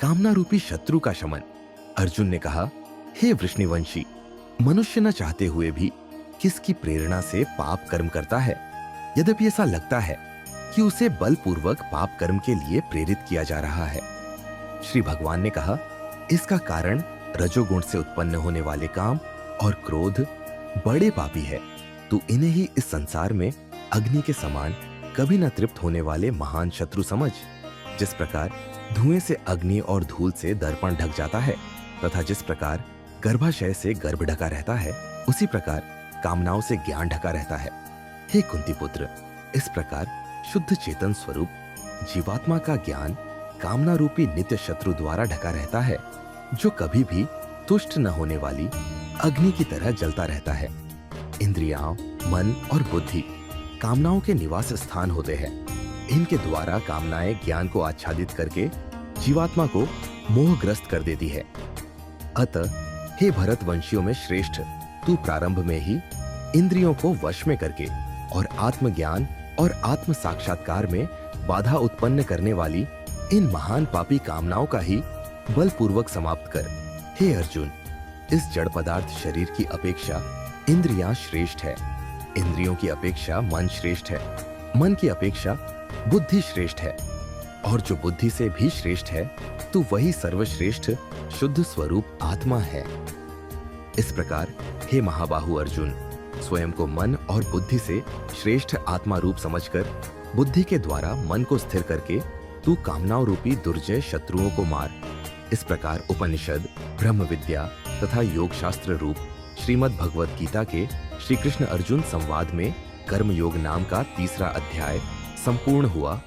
कामना रूपी शत्रु का शमन। अर्जुन ने कहा, हे वृष्णिवंशी, मनुष्य न चाहते हुए भी किसकी प्रेरणा से पाप कर्म करता है? यद्यपि ऐसा लगता है कि उसे बलपूर्वक पाप कर्म के लिए प्रेरित किया जा रहा है। श्री भगवान ने कहा, इसका कारण रजोगुण से उत्पन्न होने वाले काम और क्रोध बड़े पापी है। तू इन्हें ही इस संसार में अग्नि के समान कभी न तृप्त होने वाले महान शत्रु समझ। जिस प्रकार धुएं से अग्नि और धूल से दर्पण ढक जाता है तथा जिस प्रकार गर्भाशय से गर्भ ढका रहता है, उसी प्रकार कामनाओं से ज्ञान ढका रहता है। हे कुंती पुत्र, इस प्रकार शुद्ध चेतन स्वरूप जीवात्मा का ज्ञान कामना रूपी नित्य शत्रु द्वारा ढका रहता है, जो कभी भी तुष्ट न होने वाली अग्नि की तरह जलता रहता है। इंद्रियां, मन और बुद्धि कामनाओं के निवास स्थान होते हैं। इनके द्वारा कामनाएं ज्ञान को आच्छादित करके जीवात्मा को मोहग्रस्त कर देती है। अतः हे भरत वंशियों में श्रेष्ठ, तू प्रारंभ में ही इंद्रियों को वश में करके और आत्मज्ञान और आत्म साक्षात्कार में बाधा उत्पन्न करने वाली इन महान पापी कामनाओं का ही बलपूर्वक समाप्त कर। हे अर्जुन, इस जड़ पदार्थ शरीर की अपेक्षा इंद्रियां श्रेष्ठ है, इंद्रियों की अपेक्षा मन श्रेष्ठ है, मन की अपेक्षा बुद्धि श्रेष्ठ है, और जो बुद्धि से भी श्रेष्ठ है, तो वही सर्वश्रेष्ठ शुद्ध स्वरूप आत्मा है। इस प्रकार हे महाबाहु अर्जुन, स्वयं को मन और बुद्धि से श्रेष्ठ आत्मा रूप समझकर बुद्धि के द्वारा मन को स्थिर करके तू कामनाओं रूपी दुर्जय शत्रुओं को मार। इस प्रकार उपनिषद, ब्रह्म विद्या तथा योग शास्त्र रूप श्रीमद् भगवद गीता के श्री कृष्ण अर्जुन संवाद में कर्म योग नाम का तीसरा अध्याय संपूर्ण हुआ।